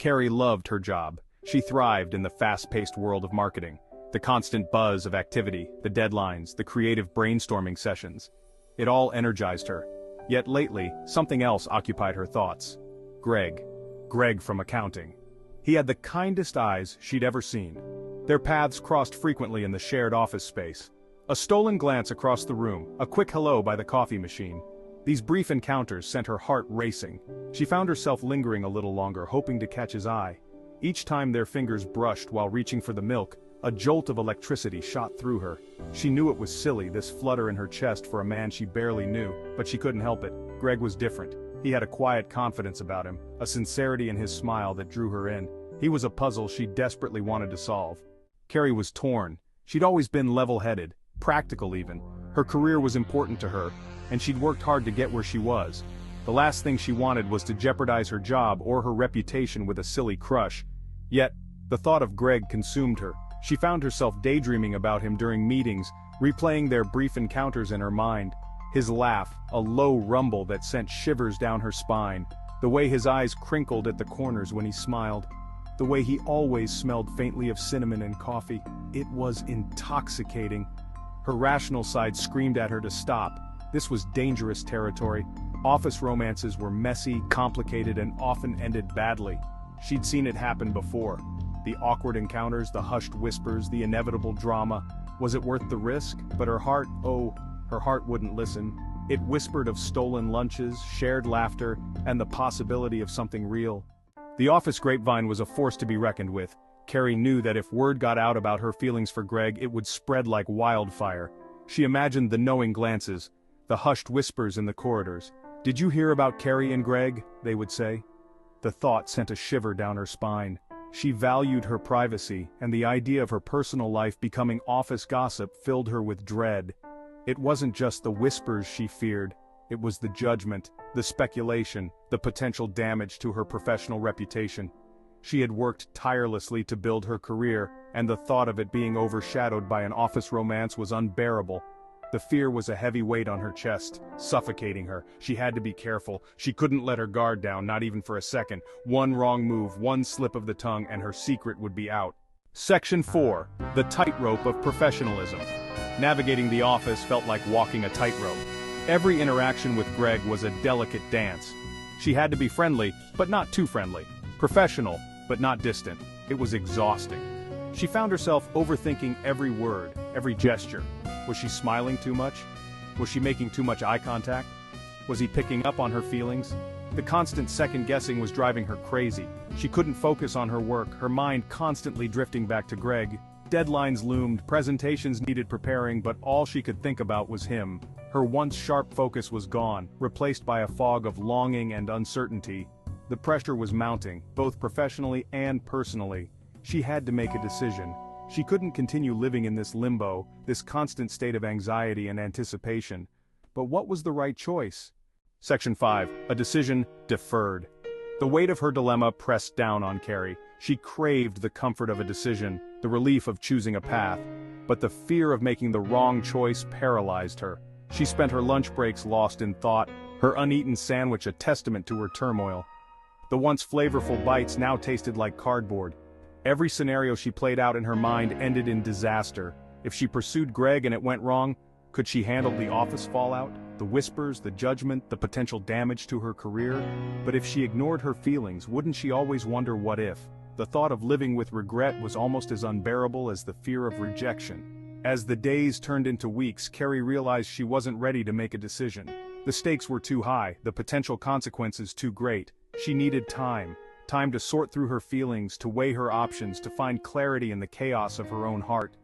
Carrie loved her job. She thrived in the fast-paced world of marketing. The constant buzz of activity, the deadlines, the creative brainstorming sessions. It all energized her. Yet lately, something else occupied her thoughts. Greg. Greg from accounting. He had the kindest eyes she'd ever seen. Their paths crossed frequently in the shared office space. A stolen glance across the room, a quick hello by the coffee machine. These brief encounters sent her heart racing. She found herself lingering a little longer, hoping to catch his eye. Each time their fingers brushed while reaching for the milk, a jolt of electricity shot through her. She knew it was silly, this flutter in her chest for a man she barely knew, but she couldn't help it. Greg was different. He had a quiet confidence about him, a sincerity in his smile that drew her in. He was a puzzle she desperately wanted to solve. Carrie was torn. She'd always been level-headed, practical even. Her career was important to her, and she'd worked hard to get where she was. The last thing she wanted was to jeopardize her job or her reputation with a silly crush. Yet, the thought of Greg consumed her. She found herself daydreaming about him during meetings, replaying their brief encounters in her mind. His laugh, a low rumble that sent shivers down her spine. The way his eyes crinkled at the corners when he smiled. The way he always smelled faintly of cinnamon and coffee. It was intoxicating. Her rational side screamed at her to stop. This was dangerous territory. Office romances were messy, complicated, and often ended badly. She'd seen it happen before. The awkward encounters, the hushed whispers, the inevitable drama. Was it worth the risk? But her heart, her heart wouldn't listen. It whispered of stolen lunches, shared laughter, and the possibility of something real. The office grapevine was a force to be reckoned with. Carrie knew that if word got out about her feelings for Greg, it would spread like wildfire. She imagined the knowing glances, the hushed whispers in the corridors. "Did you hear about Carrie and Greg?" they would say. The thought sent a shiver down her spine. She valued her privacy, and the idea of her personal life becoming office gossip filled her with dread. It wasn't just the whispers she feared, it was the judgment, the speculation, the potential damage to her professional reputation. She had worked tirelessly to build her career, and the thought of it being overshadowed by an office romance was unbearable. The fear was a heavy weight on her chest, suffocating her. She had to be careful. She couldn't let her guard down, not even for a second. One wrong move, one slip of the tongue, and her secret would be out. Section 4. The tightrope of professionalism. Navigating the office felt like walking a tightrope. Every interaction with Greg was a delicate dance. She had to be friendly, but not too friendly. Professional, but not distant. It was exhausting. She found herself overthinking every word, every gesture. Was she smiling too much? Was she making too much eye contact? Was he picking up on her feelings? The constant second-guessing was driving her crazy. She couldn't focus on her work, her mind constantly drifting back to Greg. Deadlines loomed, presentations needed preparing, but all she could think about was him. Her once sharp focus was gone, replaced by a fog of longing and uncertainty. The pressure was mounting, both professionally and personally. She had to make a decision. She couldn't continue living in this limbo, this constant state of anxiety and anticipation. But what was the right choice? Section 5. A decision deferred. The weight of her dilemma pressed down on Carrie. She craved the comfort of a decision, the relief of choosing a path. But the fear of making the wrong choice paralyzed her. She spent her lunch breaks lost in thought, her uneaten sandwich a testament to her turmoil. The once flavorful bites now tasted like cardboard. Every scenario she played out in her mind ended in disaster. If she pursued Greg and it went wrong, could she handle the office fallout, the whispers, the judgment, the potential damage to her career? But if she ignored her feelings, wouldn't she always wonder what if? The thought of living with regret was almost as unbearable as the fear of rejection. As the days turned into weeks, Carrie realized she wasn't ready to make a decision. The stakes were too high, the potential consequences too great. She needed time. Time to sort through her feelings, to weigh her options, to find clarity in the chaos of her own heart.